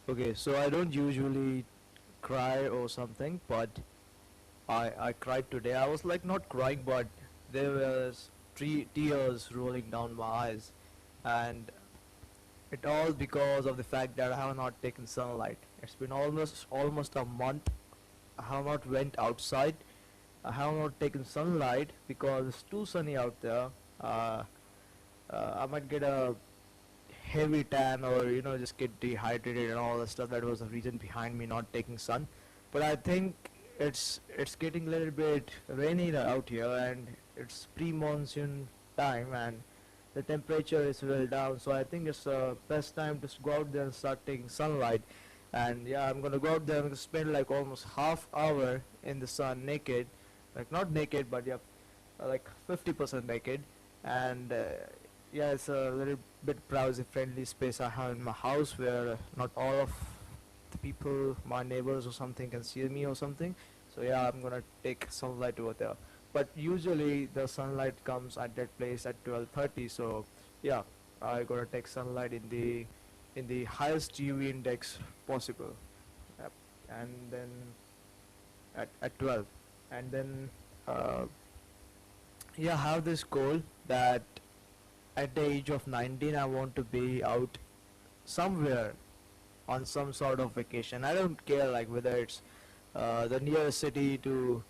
Okay, so I don't usually cry or something, but I cried today. I was like not crying, but there was tears rolling down my eyes, and it all because of the fact that I have not taken sunlight. It's been almost a month. I have not went outside. I have not taken sunlight because it's too sunny out there. Uh, I might get a heavy tan or just get dehydrated and all that stuff. That was the reason behind me not taking sun. But I think it's getting a little bit rainy out here, and it's pre-monsoon time, and the temperature is well down. So I think it's the best time to go out there and start taking sunlight. And yeah, I'm gonna go out there and spend like almost half hour in the sun naked, like not naked, but yeah, like 50% naked. And yeah, it's a little bit privacy friendly space I have in my house where not all of the people, my neighbors or something, can see me or something. So yeah, I'm gonna take sunlight over there. But usually the sunlight comes at that place at 12:30. So yeah, I gotta take sunlight in the highest UV index possible. Yep. And then at 12, and then uh, yeah, have this goal that at the age of 19 I want to be out somewhere on some sort of vacation. I don't care like whether it's the nearest city to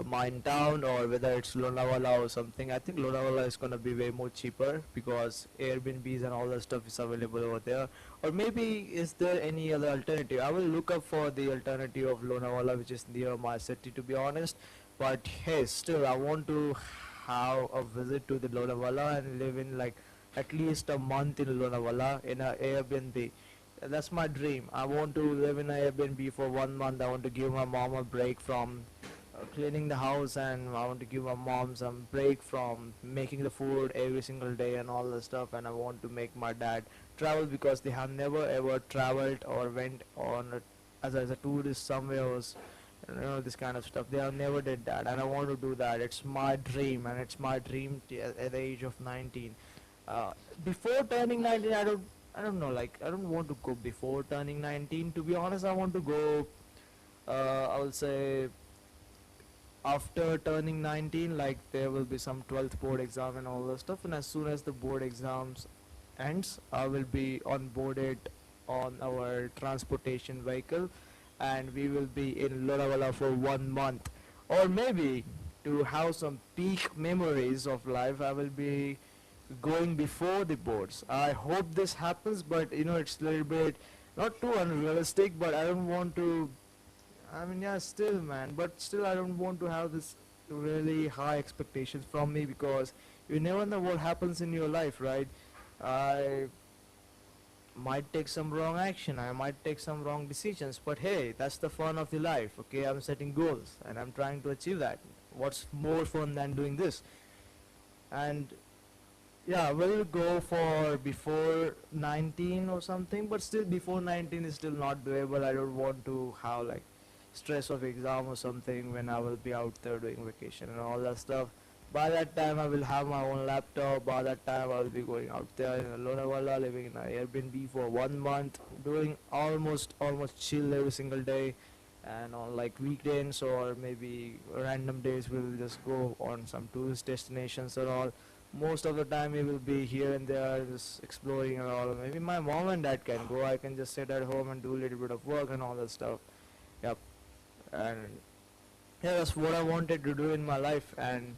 my town or whether it's Lonavala or something. I think Lonavala is gonna be way more cheaper because Airbnbs and all that stuff is available over there. Or maybe is there any other alternative? I will look up for the alternative of Lonavala which is near my city, to be honest. But hey, still I want to have a visit to the Lonavala and live in like at least a month in Lonavala in a Airbnb. That's my dream. I want to live in an Airbnb for 1 month. I want to give my mom a break from cleaning the house, and I want to give my mom some break from making the food every single day and all the stuff. And I want to make my dad travel because they have never ever traveled or went on as a tourist somewhere else. This kind of stuff. They have never did that, and I want to do that. It's my dream, and it's my dream at the age of 19. Uh, Before turning 19, I don't know. Like I don't want to go before turning 19. To be honest, I want to go. I will say after turning 19, like there will be some 12th board exam and all that stuff, and as soon as the board exams ends, I will be onboarded on our transportation vehicle, and we will be in Lonavala for 1 month. Or maybe to have some peak memories of life, I will be going before the boards. I hope this happens, but it's a little bit not too unrealistic, but I don't want to. I mean, yeah, still, man, but still, I don't want to have this really high expectations from me because you never know what happens in your life, right? I might take some wrong action, I might take some wrong decisions, but hey, that's the fun of the life, okay? I'm setting goals and I'm trying to achieve that. What's more fun than doing this? And yeah, we'll go for before 19 or something, but still before 19 is still not doable. I don't want to have like stress of exam or something when I will be out there doing vacation and all that stuff. By that time, I will have my own laptop. By that time, I will be going out there in Lonavala, living in an Airbnb for 1 month, doing almost chill every single day. And on like weekends or maybe random days, we'll just go on some tourist destinations and all. Most of the time, we will be here and there, just exploring and all. Maybe my mom and dad can go. I can just sit at home and do a little bit of work and all that stuff. Yep. And yeah, that's what I wanted to do in my life. And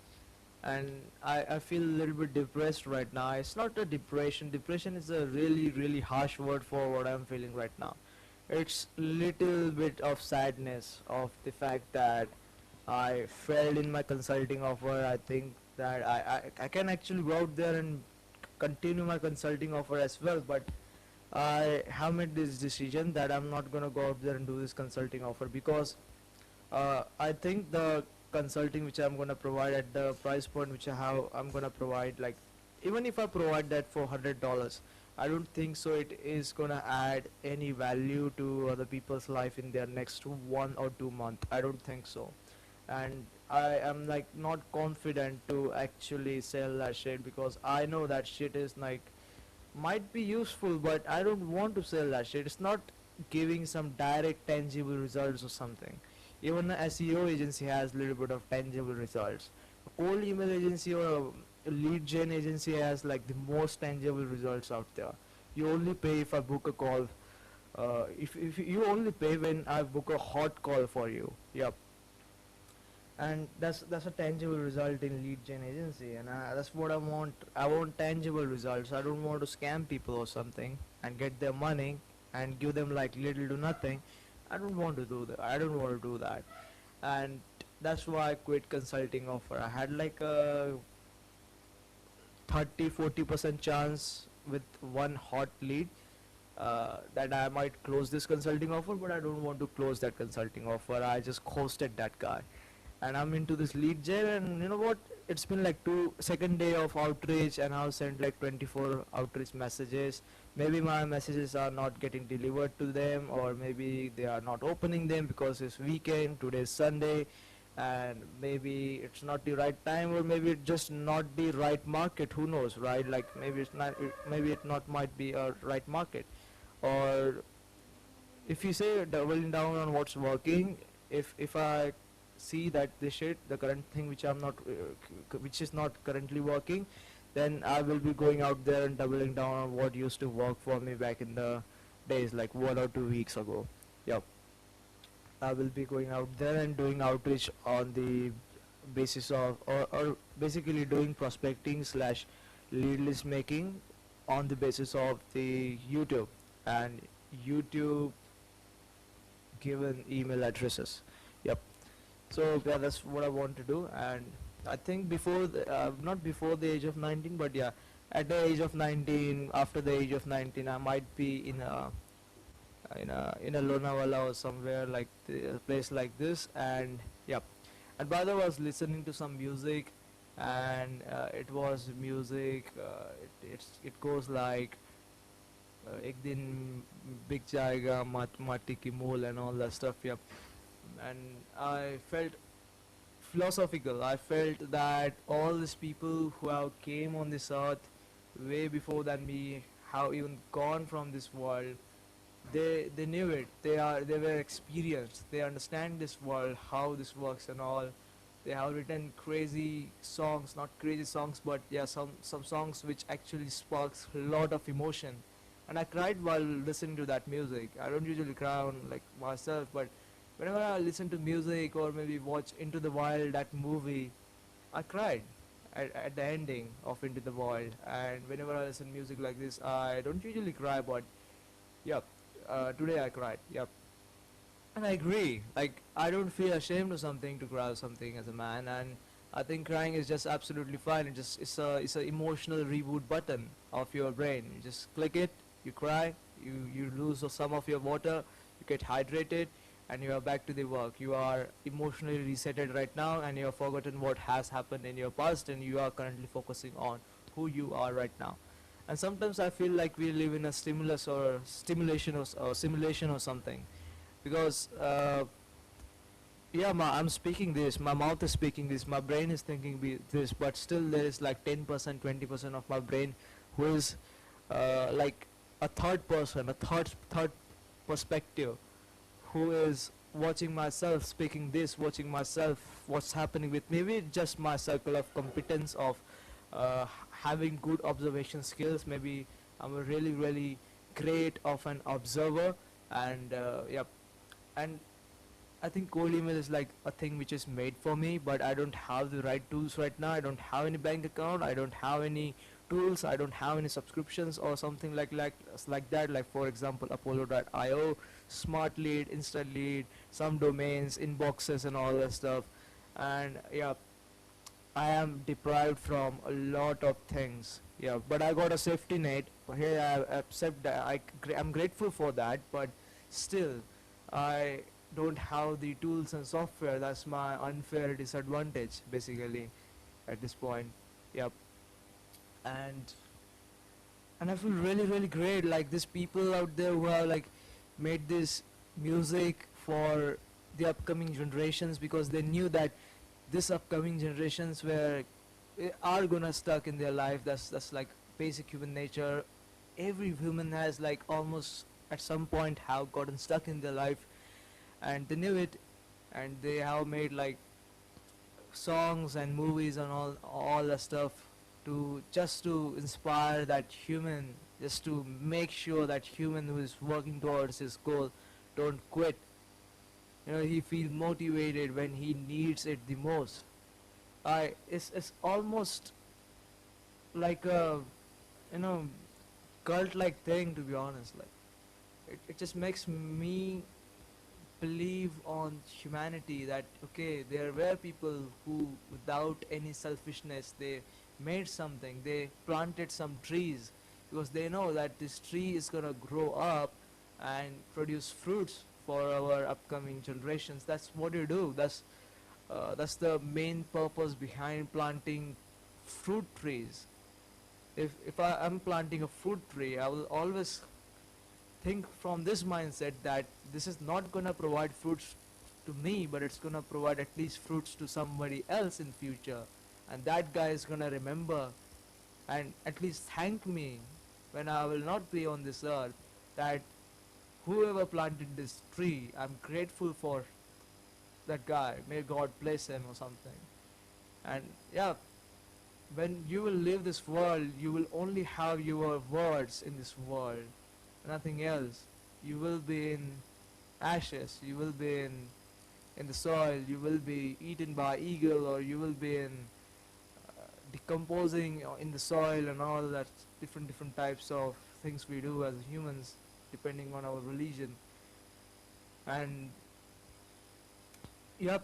I feel a little bit depressed right now. It's not a depression. Depression is a really harsh word for what I'm feeling right now. It's little bit of sadness of the fact that I failed in my consulting offer. I think that I can actually go out there and continue my consulting offer as well, but I have made this decision that I'm not gonna go out there and do this consulting offer because I think the consulting which I'm gonna provide at the price point which I'm gonna provide, like even if I provide that for $100, I don't think so it is gonna add any value to other people's life in their next 1 or 2 months. I don't think so, and I am like not confident to actually sell that shit because I know that shit is like might be useful, but I don't want to sell that shit. It's not giving some direct tangible results or something. Even an SEO agency has little bit of tangible results. A cold email agency or a lead gen agency has like the most tangible results out there. You only pay if I book a call. If you only pay when I book a hot call for you. Yep. And that's a tangible result in lead gen agency, and that's what I want. I want tangible results. I don't want to scam people or something and get their money and give them like little to nothing. I don't want to do that. I don't want to do that. And that's why I quit consulting offer. I had like a 30-40% chance with one hot lead that I might close this consulting offer, but I don't want to close that consulting offer. I just ghosted that guy, and I'm into this lead gen. And you know what? It's been like second day of outreach, and I've sent like 24 outreach messages. Maybe my messages are not getting delivered to them, or maybe they are not opening them because it's weekend. Today's Sunday, and maybe it's not the right time, or maybe it's just not the right market. Who knows, right? Like maybe it's not. Maybe it not might be a right market, or if you say doubling down on what's working, if I see that the current thing which I'm not which is not currently working, then I will be going out there and doubling down on what used to work for me back in the days, like 1 or 2 weeks ago. Yep. I will be going out there and doing outreach on the basis of, or basically doing prospecting slash lead list making on the basis of the YouTube and YouTube given email addresses. Yep. So yeah, that's what I want to do. And I think before not before the age of 19, but yeah, at the age of 19, after the age of 19, I might be in a Lonavala or somewhere like a place like this. And yep. And by the way, I was listening to some music, and it was music. It goes like ek din big jayega mati ki mool and all that stuff. Yep. And I felt philosophical. I felt that all these people who have came on this earth way before than me have even gone from this world. They knew it. They were experienced. They understand this world, how this works and all. They have written crazy songs, not crazy songs, but yeah, some songs which actually sparks a lot of emotion. And I cried while listening to that music. I don't usually cry on like myself, but whenever I listen to music or maybe watch Into the Wild, that movie, I cried at the ending of Into the Wild. And whenever I listen to music like this, I don't usually cry, but yep, today I cried. Yep. And I agree. Like I don't feel ashamed or something to cry or something as a man, and I think crying is just absolutely fine. It's a emotional reboot button of your brain. You just click it, you cry, you lose some of your water, you get hydrated, and you are back to the work. You are emotionally resetted right now, and you have forgotten what has happened in your past, and you are currently focusing on who you are right now. And sometimes I feel like we live in a stimulus or stimulation or simulation or something, because yeah, I'm speaking this, my mouth is speaking this, my brain is thinking this, but still there is like 10%, 20% of my brain who is like a third person, a third perspective, who is watching myself speaking this, watching myself what's happening with maybe just my circle of competence of having good observation skills. Maybe I'm a really great of an observer, and yep. And I think cold email is like a thing which is made for me, but I don't have the right tools right now. I don't have any bank account. I don't have any tools. I don't have any subscriptions or something like that. Like for example, Apollo.io, Smart Lead, Instant Lead, some domains, inboxes, and all that stuff. And yeah, I am deprived from a lot of things. Yeah, but I got a safety net. Here I accept that. I'm grateful for that, but still, I don't have the tools and software. That's my unfair disadvantage, basically, at this point. Yep. And I feel really great. Like these people out there who have like made this music for the upcoming generations, because they knew that this upcoming generations are gonna stuck in their life. That's like basic human nature. Every human has like almost at some point have gotten stuck in their life, and they knew it, and they have made like songs and movies and all that stuff to just to inspire that human, just to make sure that human who is working towards his goal don't quit. He feel motivated when he needs it the most. It's almost like a you know cult like thing, to be honest. Like it just makes me believe on humanity that okay, there were people who without any selfishness they made something, they planted some trees because they know that this tree is going to grow up and produce fruits for our upcoming generations. That's what you do. That's the main purpose behind planting fruit trees. If I am planting a fruit tree, I will always think from this mindset that this is not going to provide fruits to me, but it's going to provide at least fruits to somebody else in future, and that guy is going to remember and at least thank me when I will not be on this earth, that whoever planted this tree, I'm grateful for that guy, may God bless him or something. And yeah, when you will leave this world, you will only have your words in this world, nothing else. You will be in ashes, you will be in the soil, you will be eaten by eagle, or you will be in decomposing in the soil and all that different types of things we do as humans depending on our religion. And yep,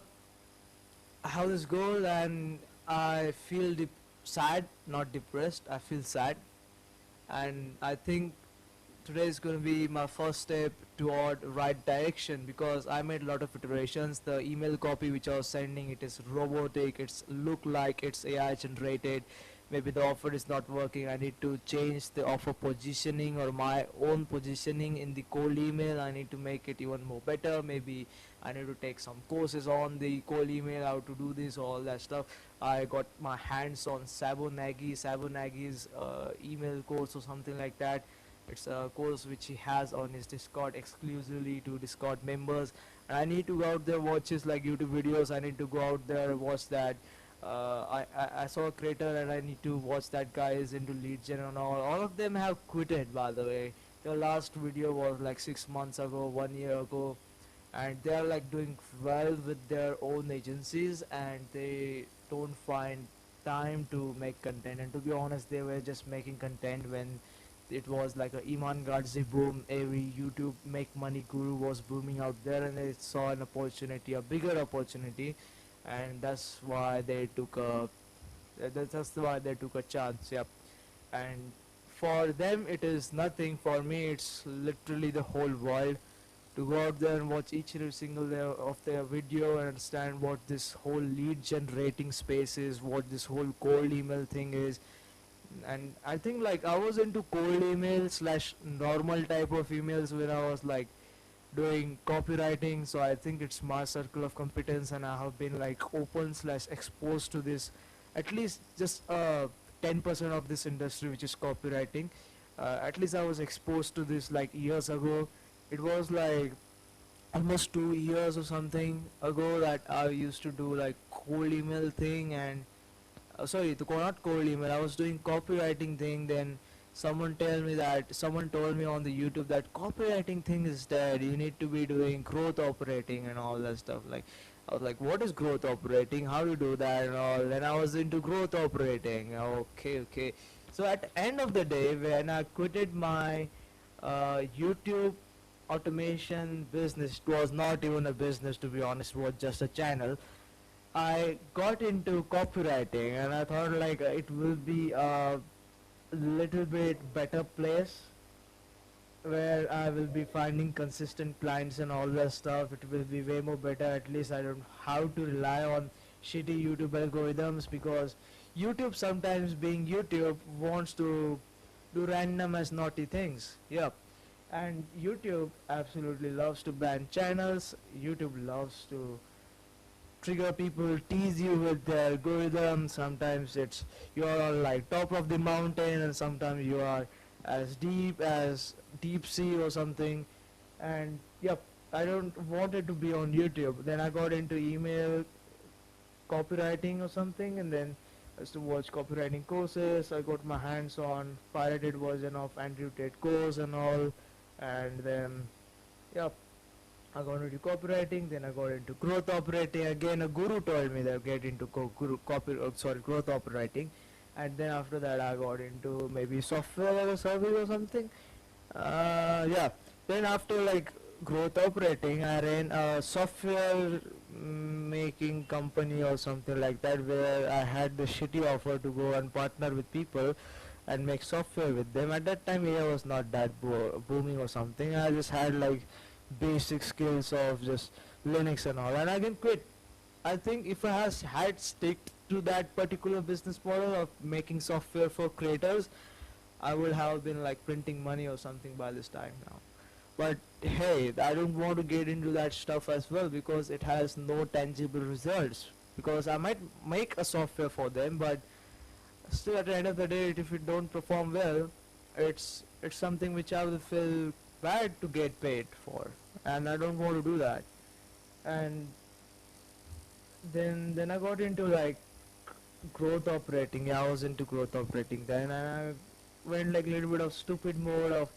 I have this goal and I feel sad, not depressed. I feel sad, and I think today is going to be my first step toward right direction because I made a lot of iterations. The email copy which I was sending, it is robotic, it's look like it's AI generated. Maybe the offer is not working. I need to change the offer positioning or my own positioning in the cold email. I need to make it even more better. Maybe I need to take some courses on the cold email, how to do this, all that stuff. I got my hands on Sabonagi's email course or something like that. It's a course which he has on his Discord exclusively to Discord members. And I need to go out there, watch his like YouTube videos. I need to go out there, watch that. I saw a creator and I need to watch that guy is into lead gen and all. All of them have quitted, by the way. Their last video was like 6 months ago, 1 year ago, and they are like doing well with their own agencies, and they don't find time to make content. And to be honest, they were just making content when it was like a Iman Gadzi boom. Every YouTube make money guru was booming out there, and they saw an opportunity, a bigger opportunity, and that's why they took a chance. Yep. And for them it is nothing. For me it's literally the whole world. To go out there and watch each and every single of their video and understand what this whole lead generating space is, what this whole cold email thing is. And I think like I was into cold email slash normal type of emails when I was like doing copywriting, so I think it's my circle of competence, and I have been like open slash exposed to this, at least just 10% of this industry which is copywriting. At least I was exposed to this like years ago. It was like almost 2 years or something ago that I used to do like cold email thing. And sorry, not cold email, I was doing copywriting thing. Then someone told me on the YouTube that copywriting thing is dead, you need to be doing growth operating and all that stuff. Like I was like, what is growth operating, how do you do that and all. Then I was into growth operating. Okay. So at the end of the day, when I quitted my YouTube automation business, it was not even a business, to be honest, it was just a channel. I got into copywriting and I thought like it will be a little bit better place where I will be finding consistent clients and all that stuff. It will be way more better. At least I don't have to rely on shitty YouTube algorithms, because YouTube, sometimes being YouTube, wants to do random as naughty things. Yep. And YouTube absolutely loves to ban channels. YouTube loves to trigger people, tease you with their algorithm. Sometimes it's you are on like top of the mountain, and sometimes you are as deep as deep sea or something. And yep, I don't want it to be on YouTube. Then I got into email copywriting or something, and then I used to watch copywriting courses. I got my hands on pirated version of Andrew Tate course and all, and then yep, I got into copywriting. Then I got into growth operating. Again, a guru told me that get into growth operating, and then after that I got into maybe software as a service or something. Yeah. Then after like growth operating, I ran a software making company or something like that, where I had the shitty offer to go and partner with people and make software with them. At that time, AI was not that booming or something. I just had like basic skills of just Linux and all, and I can quit. I think if I had stick to that particular business model of making software for creators, I would have been like printing money or something by this time now. But hey, I don't want to get into that stuff as well because it has no tangible results. Because I might make a software for them, but still at the end of the day, if it don't perform well, it's something which I will feel bad to get paid for, and I don't want to do that. And then I got into like growth operating. Yeah, I was into growth operating then, and I went like a little bit of stupid mode of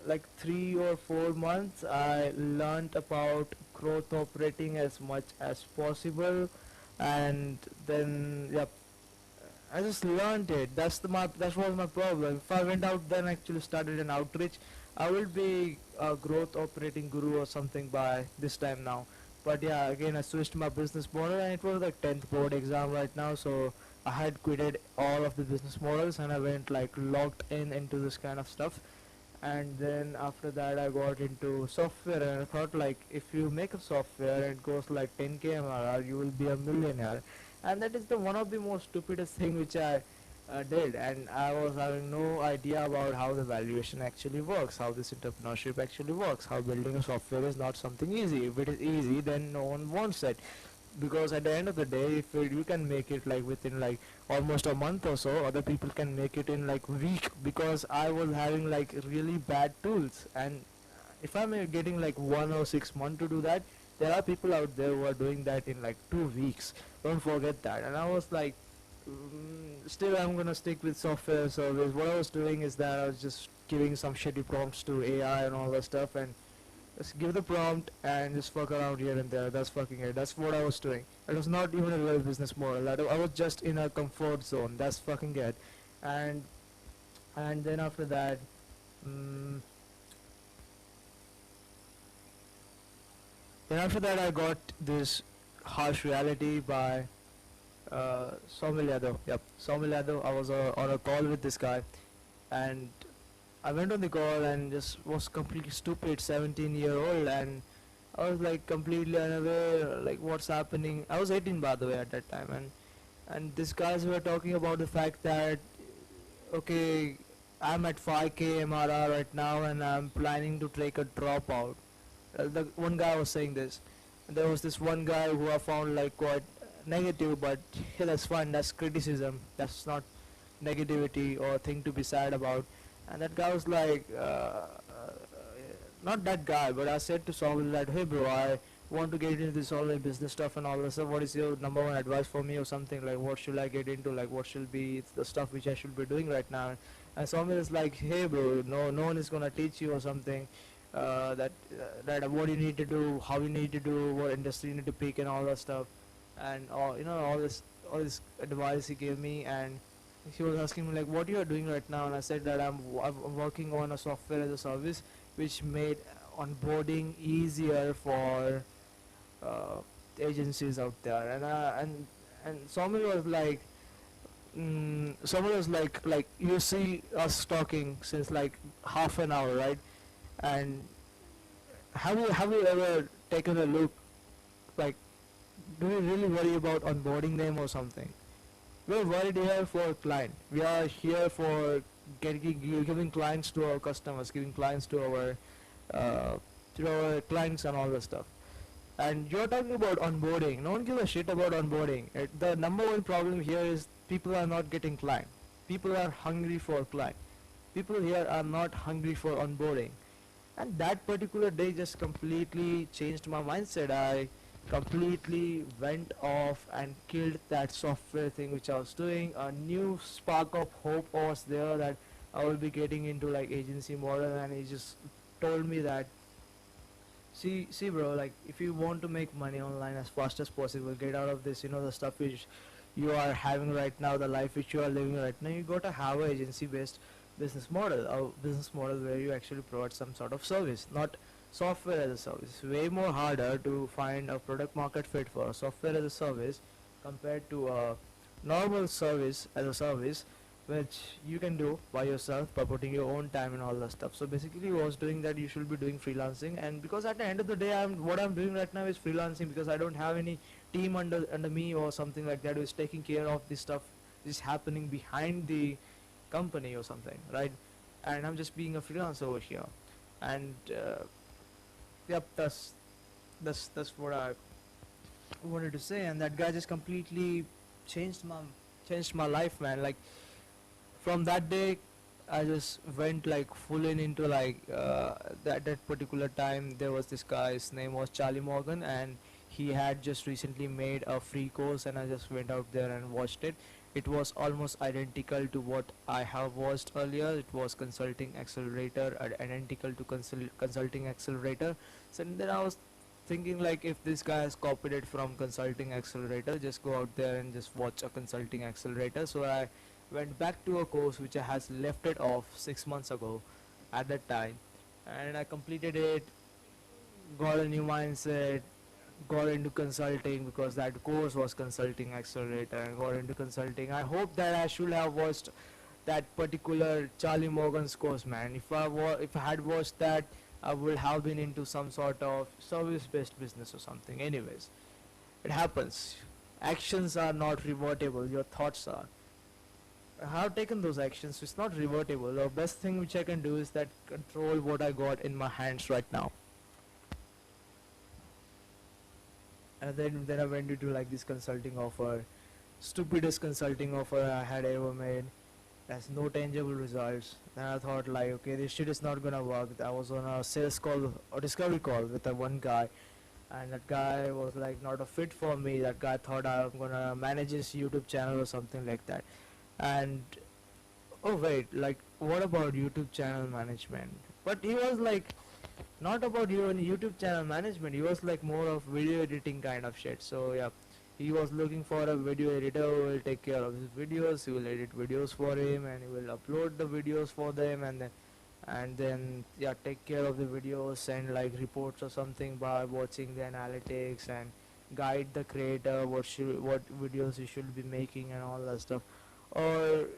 like 3 or 4 months. I learned about growth operating as much as possible, and then yep, I just learned it. That was my problem. If I went out then actually started an outreach, I will be a growth operating guru or something by this time now. But yeah, again I switched my business model, and it was like 10th board exam right now, so I had quitted all of the business models and I went like locked in into this kind of stuff. And then after that I got into software, and I thought like if you make a software and it goes like 10k MRR, you will be a millionaire. And that is the one of the most stupidest thing which I did, and I was having no idea about how the valuation actually works, how this entrepreneurship actually works, how building a software is not something easy. If it is easy, then no one wants it, because at the end of the day, if you can make it like within like almost a month or so, other people can make it in like week, because I was having like really bad tools. And if I'm getting like 1 or 6 months to do that, there are people out there who are doing that in like 2 weeks. Don't forget that. And I was like, still I'm gonna stick with software service. What I was doing is that I was just giving some shitty prompts to AI and all that stuff, and just give the prompt and just fuck around here and there. That's fucking it. That's what I was doing. It was not even a real business model. I was just in a comfort zone. That's fucking it. And then after that, mm I got this harsh reality by Saumil Yadav. Yep, Saumil Yadav. I was on a call with this guy, and I went on the call and just was completely stupid, 17-year-old, and I was like completely unaware, like what's happening. I was 18 by the way at that time, and these guys were talking about the fact that okay, I'm at 5k MRR right now, and I'm planning to take a dropout. The one guy was saying this. And there was this one guy who I found like quite negative, but hey, that's fine. That's criticism. That's not negativity or thing to be sad about. And that guy was like, not that guy, but I said to Saul that, hey bro, I want to get into this online business stuff and all that stuff. What is your number one advice for me or something? Like, what should I get into? Like, what should be the stuff which I should be doing right now? And Saul is like, hey bro, no one is gonna teach you or something. That what you need to do, how you need to do, what industry you need to pick, and all that stuff, and all this advice he gave me. And he was asking me like, what you are doing right now, and I said that I'm working on a software as a service which made onboarding easier for uh, agencies out there. And someone was like, someone was like you see us talking since like half an hour, right? And have you ever taken a look, like, do you really worry about onboarding them or something? We're worried here for client. We are here for giving clients to our customers, giving clients to our clients and all that stuff. And you're talking about onboarding. No one gives a shit about onboarding. The number one problem here is people are not getting client. People are hungry for client. people here are not hungry for onboarding. And that particular day just completely changed my mindset. I completely went off and killed that software thing which I was doing. A new spark of hope was there that I will be getting into like agency model, and he just told me that, see bro, like if you want to make money online as fast as possible, get out of this, the stuff which you are having right now, the life which you are living right now. You gotta have a agency based business model where you actually provide some sort of service, not software as a service. It's way more harder to find a product market fit for a software as a service compared to a normal service as a service, which you can do by yourself by putting your own time and all that stuff. So basically, I was doing that. You should be doing freelancing, and because at the end of the day, what I'm doing right now is freelancing because I don't have any team under me or something like that who is taking care of this stuff is happening behind the company or something, right? And I'm just being a freelancer over here, and yep, that's what I wanted to say. And that guy just completely changed my changed my life, man. Like from that day I just went like full in into like that particular time. There was this guy, his name was Charlie Morgan, and he had just recently made a free course, and I just went out there and watched it. It was almost identical to what I have watched earlier. It was Consulting Accelerator, identical to Consulting Accelerator. So then I was thinking like, if this guy has copied it from Consulting Accelerator, just go out there and just watch a Consulting Accelerator. So I went back to a course which I has left it off 6 months ago at that time, and I completed it, got a new mindset, got into consulting because that course was Consulting Accelerator, and got into consulting. I hope that I should have watched that particular Charlie Morgan's course, man. If I had watched that, I would have been into some sort of service-based business or something. Anyways, it happens. Actions are not revertible. Your thoughts are. I have taken those actions. So it's not revertible. The best thing which I can do is that control what I got in my hands right now. And then I went into like this consulting offer, stupidest consulting offer I had ever made. Has no tangible results. Then I thought like, okay, this shit is not gonna work. I was on a sales call or discovery call with a one guy, and that guy was like not a fit for me. That guy thought I'm gonna manage his YouTube channel or something like that. And oh wait, like what about YouTube channel management? But he was like not about your YouTube channel management. He was like more of video editing kind of shit. So yeah, he was looking for a video editor who will take care of his videos. He will edit videos for him, and he will upload the videos for them, and then yeah, take care of the videos, send like reports or something by watching the analytics, and guide the creator what videos he should be making and all that stuff. Or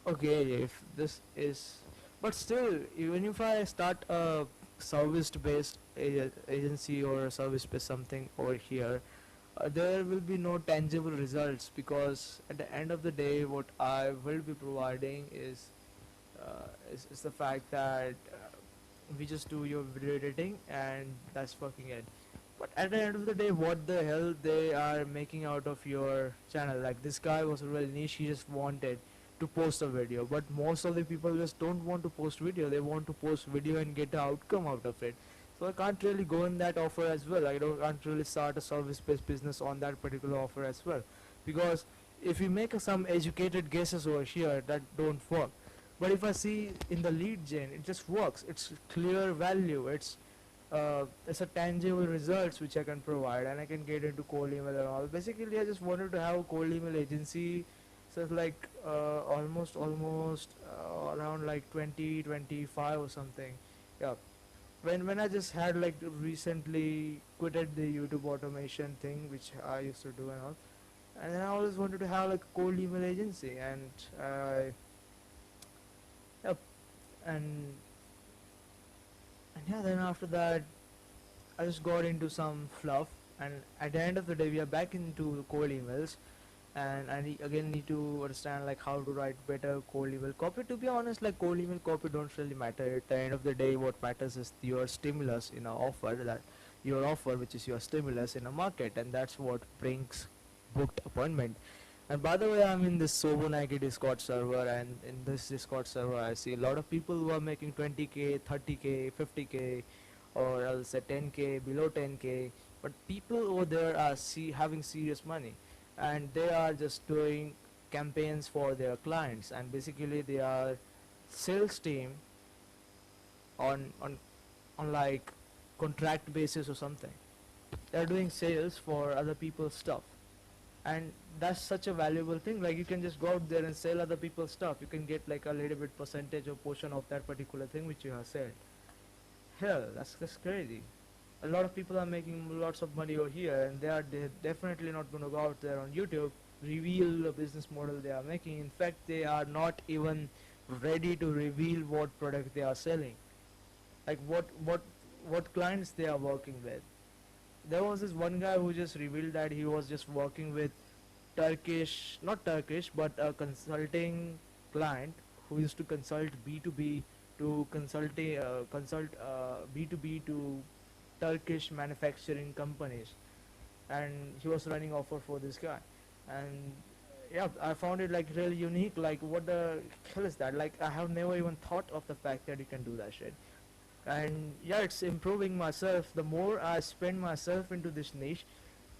okay, if this is, but still, even if I start a service based agency or a service based something over here, there will be no tangible results, because at the end of the day what I will be providing is the fact that we just do your video editing and that's fucking it. But at the end of the day, what the hell they are making out of your channel? Like this guy was real niche. He just wanted to post a video, but most of the people just don't want to post video. They want to post video and get the outcome out of it. So I can't really go in that offer as well. Can't really start a service-based business on that particular offer as well, because if you make some educated guesses over here, that don't work. But if I see in the lead gen, it just works. It's clear value. It's a tangible results which I can provide, and I can get into cold email and all. Basically, I just wanted to have a cold email agency. So it's like almost around like 2025 or something. Yeah. When I just had like recently quitted the YouTube automation thing which I used to do and all, and then I always wanted to have like a cold email agency, and yep, and yeah, then after that I just got into some fluff, and at the end of the day we are back into cold emails, and again need to understand like how to write better cold email copy. To be honest, like cold email copy don't really matter. At the end of the day, what matters is your stimulus in a offer, that your offer which is your stimulus in a market, and that's what brings booked appointment. And by the way, I'm in this Sobonagi Discord server, and in this Discord server, I see a lot of people who are making 20k, 30k, 50k, or I'll say 10k, below 10k. But people over there are having serious money, and they are just doing campaigns for their clients, and basically they are sales team on on on like contract basis or something. They're doing sales for other people's stuff, and that's such a valuable thing. Like, you can just go out there and sell other people's stuff. You can get like a little bit percentage or portion of that particular thing which you have sold. Hell, that's crazy. A lot of people are making lots of money over here, and they're definitely not going to go out there on YouTube, reveal the business model they are making. In fact, they are not even ready to reveal what product they are selling, like what clients they are working with. There was this one guy who just revealed that he was just working with Turkish, not Turkish, but a consulting client who used to consult B2B to consult B2B to Turkish manufacturing companies, and he was running offer for this guy. And yeah, I found it like really unique. Like, what the hell is that? Like, I have never even thought of the fact that you can do that shit. And yeah, it's improving myself. The more I spend myself into this niche,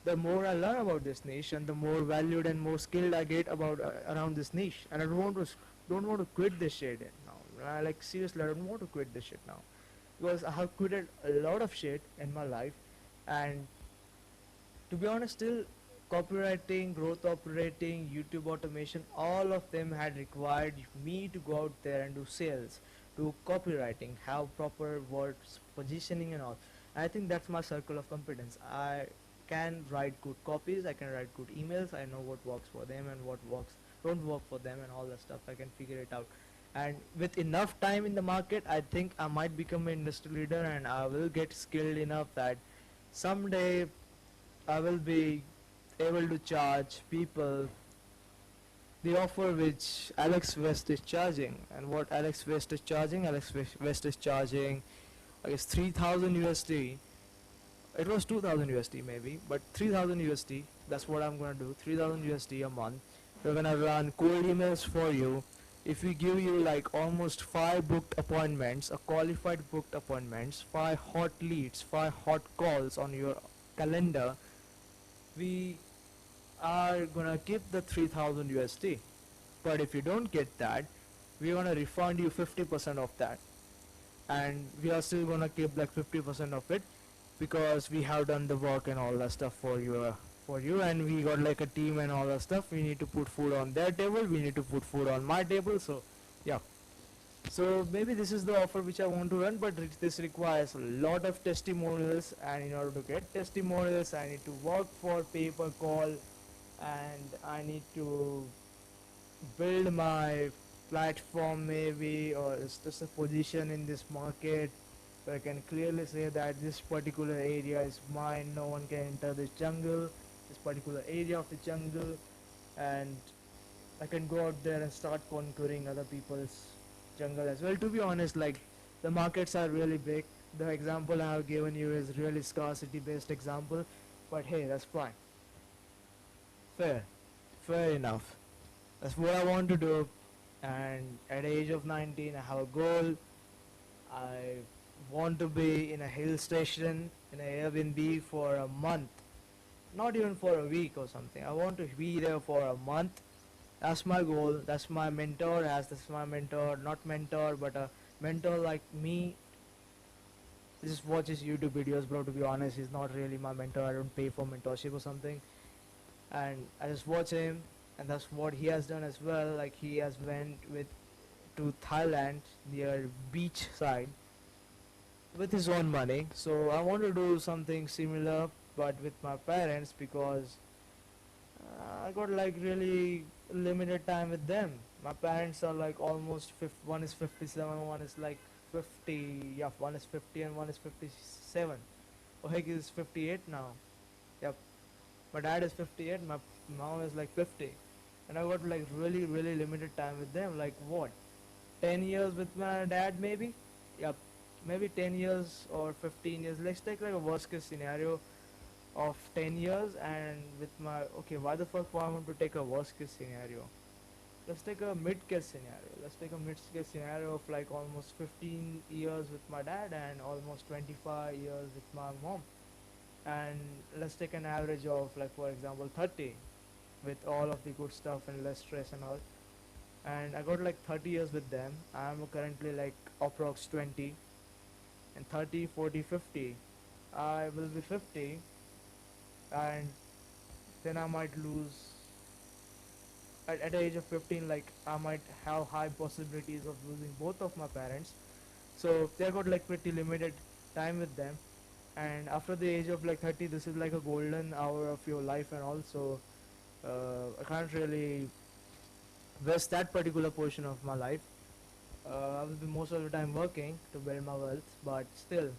the more I learn about this niche, and the more valued and more skilled I get about around this niche. And I don't want to quit this shit now. Like, seriously, I don't want to quit this shit now, because I have quitted a lot of shit in my life. And to be honest, still copywriting, growth operating, YouTube automation, all of them had required me to go out there and do sales, do copywriting, have proper words, positioning and all. I think that's my circle of competence. I can write good copies, I can write good emails, I know what works for them and what works don't work for them and all that stuff. I can figure it out. And with enough time in the market, I think I might become an industry leader, and I will get skilled enough that someday I will be able to charge people the offer which Alex West is charging. And what Alex West is charging, West is charging, I guess, 3000 USD. It was 2000 USD maybe, but 3000 USD. That's what I'm gonna do. 3000 USD a month. We're gonna run cold emails for you. If we give you like almost 5 booked appointments, a qualified booked appointments, 5 hot leads, 5 hot calls on your calendar, we are gonna keep the 3000 USD. But if you don't get that, we're gonna refund you 50% of that, and we are still gonna keep like 50% of it, because we have done the work and all that stuff for you, and we got like a team and all that stuff. We need to put food on their table, we need to put food on my table. So yeah, so maybe this is the offer which I want to run, but this requires a lot of testimonials, and in order to get testimonials, I need to work for pay per call, and I need to build my platform maybe, or it's just a position in this market where I can clearly say that this particular area is mine, no one can enter this jungle, this particular area of the jungle, and I can go out there and start conquering other people's jungle as well. To be honest, like, the markets are really big. The example I have given you is really scarcity based example, but hey, that's fine. Fair. Fair enough. That's what I want to do. And at the age of 19, I have a goal. I want to be in a hill station in an Airbnb for a month, not even for a week or something. I want to be there for a month. That's my goal. That's my mentor. As that's my mentor, not mentor, but a mentor like me. He just watches YouTube videos, bro. To be honest, he's not really my mentor. I don't pay for mentorship or something, and I just watch him, and that's what he has done as well. Like, he has went with to Thailand near beach side with his own money. So I want to do something similar, but with my parents, because I got like really limited time with them. My parents are like almost one is 57, one is like 50. Yeah, one is 50 and one is 57. Oh heck, is 58 now. Yep. My dad is 58. My mom is like 50, and I got like really limited time with them. Like what? 10 years with my dad maybe. Yep. Maybe 10 years or 15 years. Let's take like a worst case scenario. of 10 years, and with my, okay, why the fuck I want to take a worst case scenario? Let's take a mid case scenario. Let's take a mid case scenario of like almost 15 years with my dad and almost 25 years with my mom. And let's take an average of like, for example, 30 with all of the good stuff and less stress and all. And I got like 30 years with them. I'm currently like approx 20, and 30, 40, 50. I will be 50, and then I might lose at the age of 15. Like I might have high possibilities of losing both of my parents. So they got like pretty limited time with them. And after the age of like 30, this is like a golden hour of your life, and also I can't really waste that particular portion of my life. I will be most of the time working to build my wealth, but still,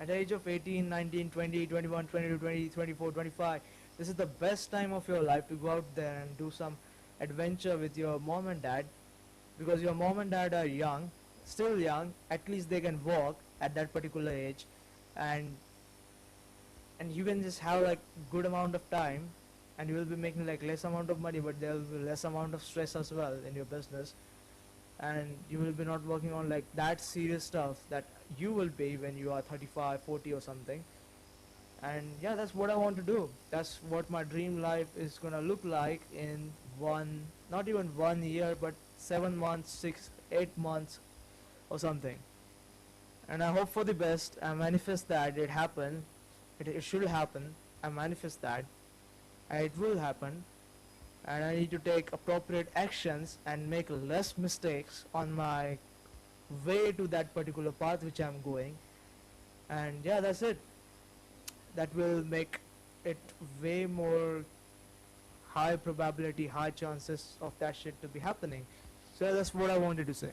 at the age of 18, 19, 20, 21, 22, 20, 24, 25, this is the best time of your life to go out there and do some adventure with your mom and dad, because your mom and dad are young, still young, at least they can walk at that particular age, and you can just have like good amount of time, and you will be making like less amount of money, but there will be less amount of stress as well in your business, and you will be not working on like that serious stuff that you will be when you are 35, 40 or something. And yeah, that's what I want to do. That's what my dream life is gonna look like in one, not even 1 year, but 7 months, 6, 8 months or something. And I hope for the best. I manifest that it happen. It should happen. I manifest that, and it will happen. And I need to take appropriate actions and make less mistakes on my way to that particular path which I'm going. And yeah, that's it. That will make it way more high probability, high chances of that shit to be happening. So that's what I wanted to say.